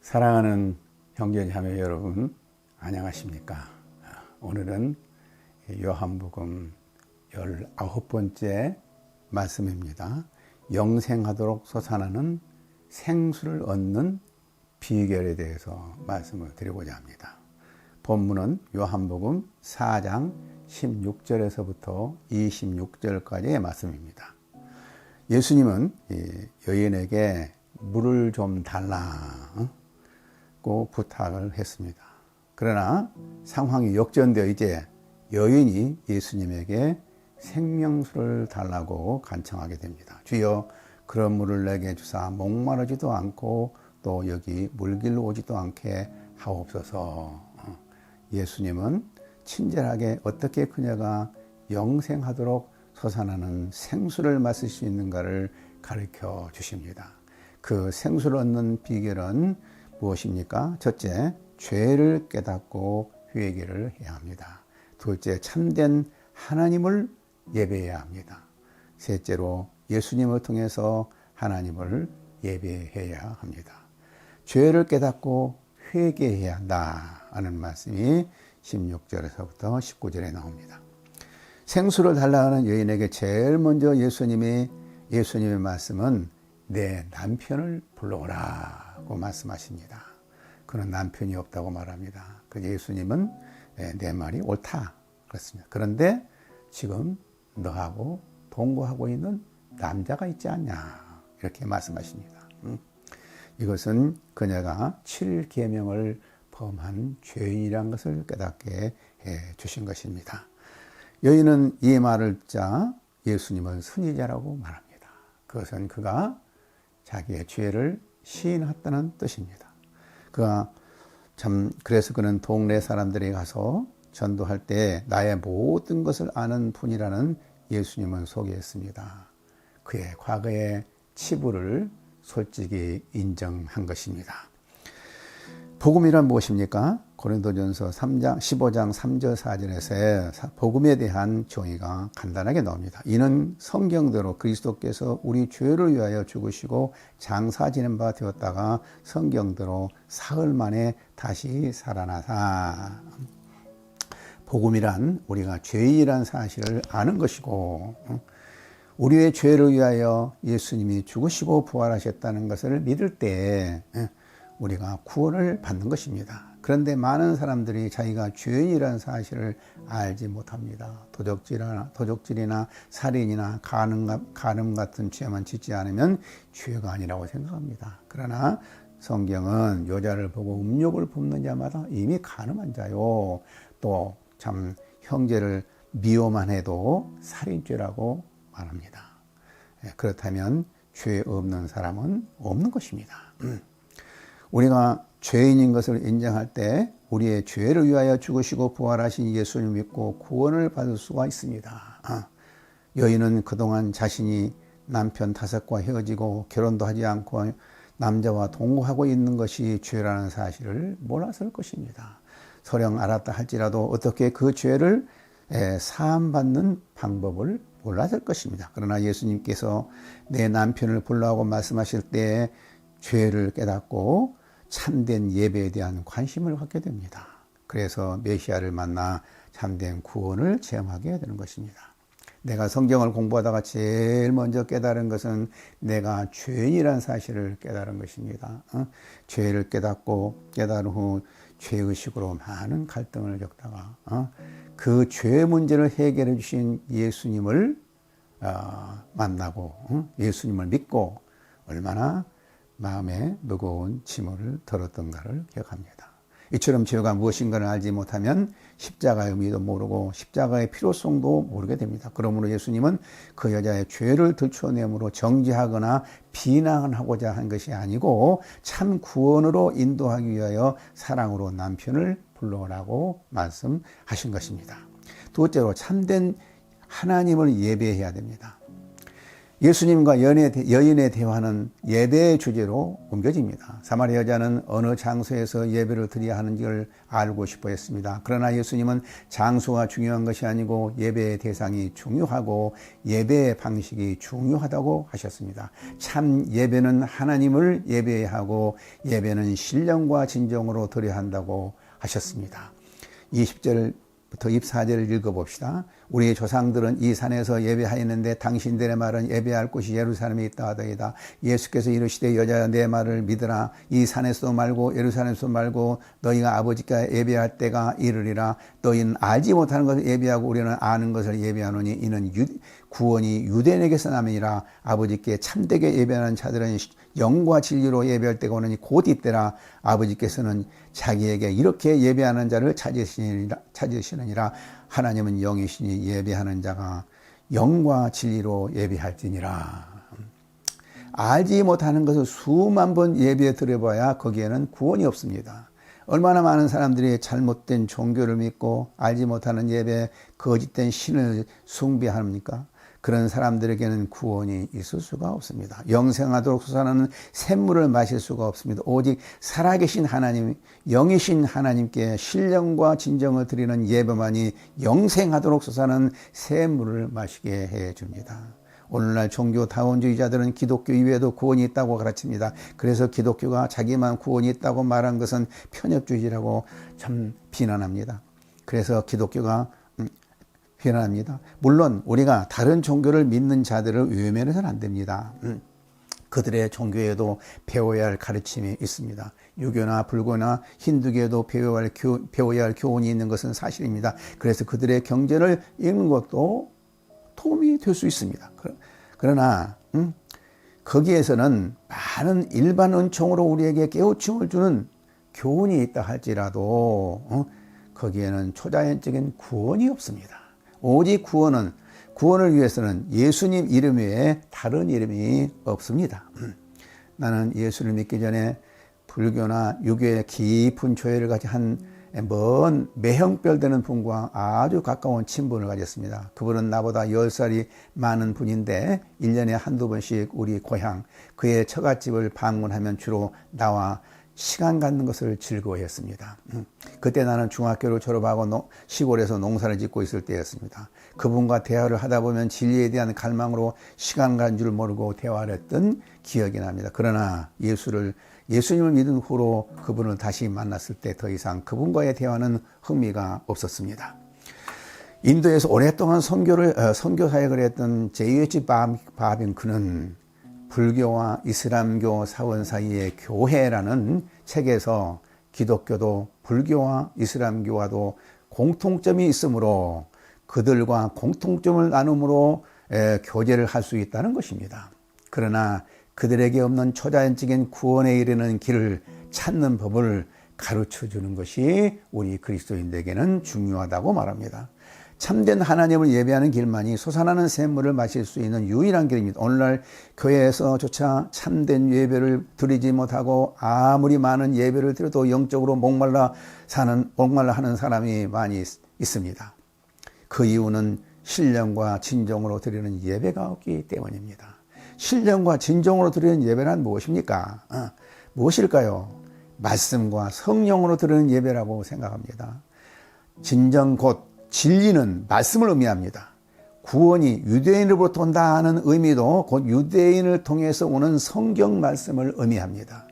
사랑하는 형제자매 여러분, 안녕하십니까? 오늘은 요한복음 19번째 말씀입니다. 영생하도록 솟아나는 생수를 얻는 비결에 대해서 말씀을 드리고자 합니다. 본문은 요한복음 4장 16절에서부터 26절까지의 말씀입니다. 예수님은 여인에게 물을 좀 달라고 부탁을 했습니다. 그러나 상황이 역전되어 이제 여인이 예수님에게 생명수를 달라고 간청하게 됩니다. 주여, 그런 물을 내게 주사 목마르지도 않고 또 여기 물길로 오지도 않게 하옵소서. 예수님은 친절하게 어떻게 그녀가 영생하도록 솟아나는 생수를 마실 수 있는가를 가르쳐 주십니다. 그 생수를 얻는 비결은 무엇입니까? 첫째, 죄를 깨닫고 회개를 해야 합니다. 둘째, 참된 하나님을 예배해야 합니다. 셋째로, 예수님을 통해서 하나님을 예배해야 합니다. 죄를 깨닫고 회개해야 한다 하는 말씀이 16절에서부터 19절에 나옵니다. 생수를 달라는 여인에게 제일 먼저 예수님의 말씀은 내 남편을 불러오라고 말씀하십니다. 그는 남편이 없다고 말합니다. 그래서 예수님은 내 말이 옳다 그렇습니다. 그런데 지금 너하고 동거하고 있는 남자가 있지 않냐 이렇게 말씀하십니다. 이것은 그녀가 7계명을 범한 죄인이라는 것을 깨닫게 해 주신 것입니다. 여인은 이 말을 듣자 예수님은 선지자라고 말합니다. 그것은 그가 자기의 죄를 시인했다는 뜻입니다. 그래서 그는 동네 사람들이 가서 전도할 때 나의 모든 것을 아는 분이라는 예수님을 소개했습니다. 그의 과거의 치부를 솔직히 인정한 것입니다. 복음이란 무엇입니까? 고린도전서 15장 3절 4절에서 복음에 대한 정의가 간단하게 나옵니다. 이는 성경대로 그리스도께서 우리 죄를 위하여 죽으시고 장사 지낸 바 되었다가 성경대로 사흘 만에 다시 살아나사. 복음이란 우리가 죄인이란 사실을 아는 것이고 우리의 죄를 위하여 예수님이 죽으시고 부활하셨다는 것을 믿을 때 우리가 구원을 받는 것입니다. 그런데 많은 사람들이 자기가 죄인이라는 사실을 알지 못합니다. 도적질이나 살인이나 간음 같은 죄만 짓지 않으면 죄가 아니라고 생각합니다. 그러나 성경은 여자를 보고 음욕을 품는 자마다 이미 간음한 자요. 또 참 형제를 미워만 해도 살인죄라고 말합니다. 그렇다면 죄 없는 사람은 없는 것입니다. 우리가 죄인인 것을 인정할 때 우리의 죄를 위하여 죽으시고 부활하신 예수를 믿고 구원을 받을 수가 있습니다. 여인은 그동안 자신이 남편 5과 헤어지고 결혼도 하지 않고 남자와 동거하고 있는 것이 죄라는 사실을 몰랐을 것입니다. 설령 알았다 할지라도 어떻게 그 죄를 사함받는 방법을 몰랐을 것입니다. 그러나 예수님께서 내 남편을 불러하고 말씀하실 때 죄를 깨닫고 참된 예배에 대한 관심을 갖게 됩니다. 그래서 메시아를 만나 참된 구원을 체험하게 되는 것입니다. 내가 성경을 공부하다가 제일 먼저 깨달은 것은 내가 죄인이라는 사실을 깨달은 것입니다. 죄를 깨달은 후 죄의식으로 많은 갈등을 겪다가 그 죄 문제를 해결해 주신 예수님을 만나고 예수님을 믿고 얼마나 마음에 무거운 짐을 덜었던가를 기억합니다. 이처럼 죄가 무엇인가를 알지 못하면 십자가의 의미도 모르고 십자가의 필요성도 모르게 됩니다. 그러므로 예수님은 그 여자의 죄를 들춰내므로 정죄하거나 비난하고자 한 것이 아니고 참 구원으로 인도하기 위하여 사랑으로 남편을 불러오라고 말씀하신 것입니다. 둘째로 참된 하나님을 예배해야 됩니다. 예수님과 여인의 대화는 예배의 주제로 옮겨집니다. 사마리아 여자는 어느 장소에서 예배를 드려야 하는지를 알고 싶어 했습니다. 그러나 예수님은 장소가 중요한 것이 아니고 예배의 대상이 중요하고 예배의 방식이 중요하다고 하셨습니다. 참 예배는 하나님을 예배해야 하고 예배는 신령과 진정으로 드려야 한다고 하셨습니다. 20절부터 24절을 읽어봅시다. 우리 조상들은 이 산에서 예배하였는데 당신들의 말은 예배할 곳이 예루살렘에 있다 하더이다. 예수께서 이르시되 여자야 내 말을 믿으라. 이 산에서도 말고 예루살렘에서도 말고 너희가 아버지께 예배할 때가 이르리라. 너희는 알지 못하는 것을 예배하고 우리는 아는 것을 예배하노니 이는 구원이 유대인에게서 남이니라. 아버지께 참되게 예배하는 자들은 영과 진리로 예배할 때가 오느니 곧 이때라. 아버지께서는 자기에게 이렇게 예배하는 자를 찾으시느니라. 하나님은 영이시니 예배하는 자가 영과 진리로 예배할지니라. 알지 못하는 것을 수만 번 예배에 드려봐야 거기에는 구원이 없습니다. 얼마나 많은 사람들이 잘못된 종교를 믿고 알지 못하는 예배, 거짓된 신을 숭배합니까? 그런 사람들에게는 구원이 있을 수가 없습니다. 영생하도록 솟아나는 샘물을 마실 수가 없습니다. 오직 살아계신 하나님, 영이신 하나님께 신령과 진정을 드리는 예배만이 영생하도록 솟아나는 샘물을 마시게 해줍니다. 오늘날 종교 다원주의자들은 기독교 이외에도 구원이 있다고 가르칩니다. 그래서 기독교가 자기만 구원이 있다고 말한 것은 편협주의라고 참 비난합니다. 그래서 기독교가 비난합니다. 물론 우리가 다른 종교를 믿는 자들을 외면해서는 안 됩니다. 그들의 종교에도 배워야 할 가르침이 있습니다. 유교나 불교나 힌두교에도 배워야 할 교훈이 있는 것은 사실입니다. 그래서 그들의 경전을 읽는 것도 도움이 될 수 있습니다. 그러나 거기에서는 많은 일반 은총으로 우리에게 깨우침을 주는 교훈이 있다 할지라도 거기에는 초자연적인 구원이 없습니다. 오직 구원을 위해서는 예수님 이름 외에 다른 이름이 없습니다. 나는 예수를 믿기 전에 불교나 유교의 깊은 조예를 가진 한 먼 매형별 되는 분과 아주 가까운 친분을 가졌습니다. 그분은 나보다 10살이 많은 분인데 1년에 한두 번씩 우리 고향 그의 처갓집을 방문하면 주로 나와 시간 갖는 것을 즐거워했습니다. 그때 나는 중학교를 졸업하고 시골에서 농사를 짓고 있을 때였습니다. 그분과 대화를 하다 보면 진리에 대한 갈망으로 시간 간 줄 모르고 대화를 했던 기억이 납니다. 그러나 예수님을 믿은 후로 그분을 다시 만났을 때 더 이상 그분과의 대화는 흥미가 없었습니다. 인도에서 오랫동안 선교 사역을 했던 J.H. 바빈 그는 불교와 이슬람교 사원 사이의 교회라는 책에서 기독교도 불교와 이슬람교와도 공통점이 있으므로 그들과 공통점을 나눔으로 교제를 할 수 있다는 것입니다. 그러나 그들에게 없는 초자연적인 구원에 이르는 길을 찾는 법을 가르쳐 주는 것이 우리 그리스도인들에게는 중요하다고 말합니다. 참된 하나님을 예배하는 길만이 솟아나는 샘물을 마실 수 있는 유일한 길입니다. 오늘날 교회에서조차 참된 예배를 드리지 못하고 아무리 많은 예배를 드려도 영적으로 목말라 하는 사람이 많이 있습니다. 그 이유는 신령과 진정으로 드리는 예배가 없기 때문입니다. 신령과 진정으로 드리는 예배란 무엇입니까? 무엇일까요? 말씀과 성령으로 드리는 예배라고 생각합니다. 진정 곧 진리는 말씀을 의미합니다. 구원이 유대인으로부터 온다는 의미도 곧 유대인을 통해서 오는 성경 말씀을 의미합니다.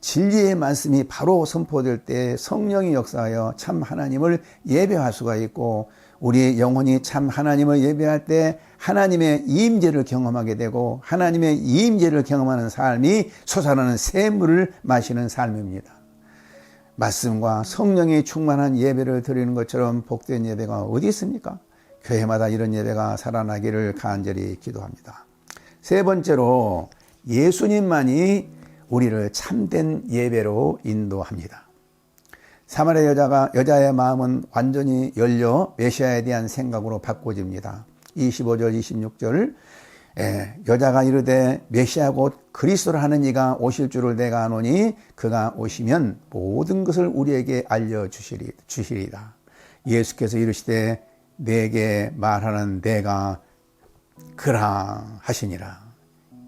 진리의 말씀이 바로 선포될 때 성령이 역사하여 참 하나님을 예배할 수가 있고 우리의 영혼이 참 하나님을 예배할 때 하나님의 임재를 경험하게 되고 하나님의 임재를 경험하는 삶이 솟아나는 샘물을 마시는 삶입니다. 말씀과 성령이 충만한 예배를 드리는 것처럼 복된 예배가 어디 있습니까? 교회마다 이런 예배가 살아나기를 간절히 기도합니다. 세 번째로 예수님만이 우리를 참된 예배로 인도합니다. 사마리아 여자의 마음은 완전히 열려 메시아에 대한 생각으로 바꿔집니다. 25절 26절 여자가 이르되 메시아 곧 그리스도라 하는 이가 오실 줄을 내가 아노니 그가 오시면 모든 것을 우리에게 알려주시리이다. 예수께서 이르시되 내게 말하는 내가 그라 하시니라.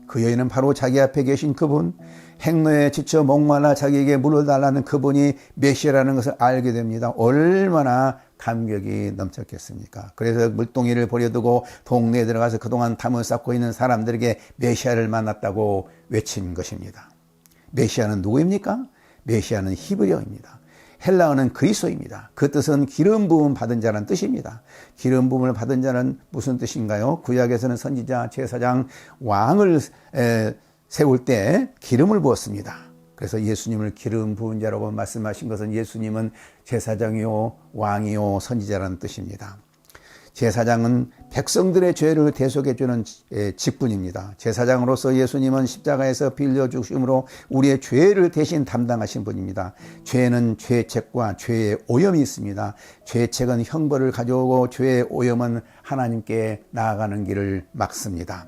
그 여인은 바로 자기 앞에 계신 그분, 행로에 지쳐 목말라 자기에게 물을 달라는 그분이 메시아라는 것을 알게 됩니다. 얼마나 감격이 넘쳤겠습니까? 그래서 물동이를 버려두고 동네에 들어가서 그동안 담을 쌓고 있는 사람들에게 메시아를 만났다고 외친 것입니다. 메시아는 누구입니까? 메시아는 히브리어입니다. 헬라어는 그리스도입니다. 그 뜻은 기름 부음 받은 자라는 뜻입니다. 기름 부음을 받은 자는 무슨 뜻인가요? 구약에서는 선지자, 제사장, 왕을 세울 때 기름을 부었습니다. 그래서 예수님을 기름 부은 자라고 말씀하신 것은 예수님은 제사장이요, 왕이요, 선지자라는 뜻입니다. 제사장은 백성들의 죄를 대속해 주는 직분입니다. 제사장으로서 예수님은 십자가에서 빌려 주심으로 우리의 죄를 대신 담당하신 분입니다. 죄는 죄책과 죄의 오염이 있습니다. 죄책은 형벌을 가져오고 죄의 오염은 하나님께 나아가는 길을 막습니다.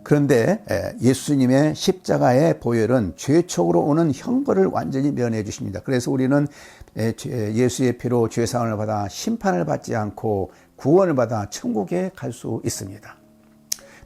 그런데 예수님의 십자가의 보혈은 죄촉으로 오는 형벌을 완전히 면해 주십니다. 그래서 우리는 예수의 피로 죄사함을 받아 심판을 받지 않고 구원을 받아 천국에 갈 수 있습니다.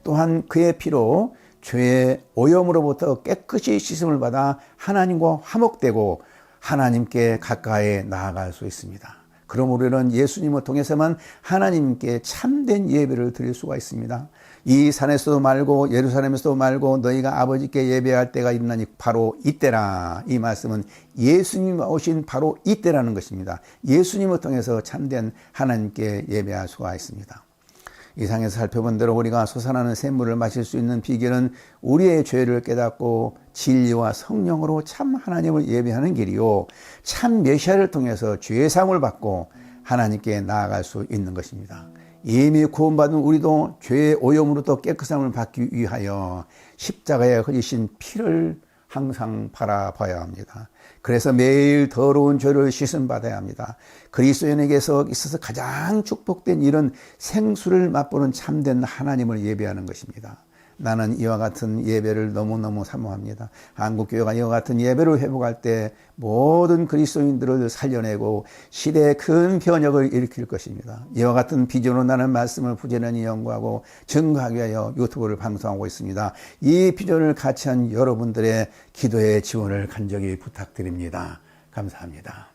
또한 그의 피로 죄의 오염으로부터 깨끗이 씻음을 받아 하나님과 화목되고 하나님께 가까이 나아갈 수 있습니다. 그럼 우리는 예수님을 통해서만 하나님께 참된 예배를 드릴 수가 있습니다. 이 산에서도 말고 예루살렘에서도 말고 너희가 아버지께 예배할 때가 있나니 바로 이때라. 이 말씀은 예수님 오신 바로 이때라는 것입니다. 예수님을 통해서 참된 하나님께 예배할 수가 있습니다. 이 상에서 살펴본 대로 우리가 솟아나는 샘물을 마실 수 있는 비결은 우리의 죄를 깨닫고 진리와 성령으로 참 하나님을 예배하는 길이요, 참 메시아를 통해서 죄사함을 받고 하나님께 나아갈 수 있는 것입니다. 이미 구원받은 우리도 죄의 오염으로부터 깨끗함을 받기 위하여 십자가에 흘리신 피를 항상 바라봐야 합니다. 그래서 매일 더러운 죄를 씻음 받아야 합니다. 그리스도인에게서 있어서 가장 축복된 일은 생수를 맛보는 참된 하나님을 예배하는 것입니다. 나는 이와 같은 예배를 너무너무 사모합니다. 한국교회가 이와 같은 예배를 회복할 때 모든 그리스도인들을 살려내고 시대에 큰 변혁을 일으킬 것입니다. 이와 같은 비전으로 나는 말씀을 부지런히 연구하고 증거하기 위하여 유튜브를 방송하고 있습니다. 이 비전을 같이 한 여러분들의 기도의 지원을 간절히 부탁드립니다. 감사합니다.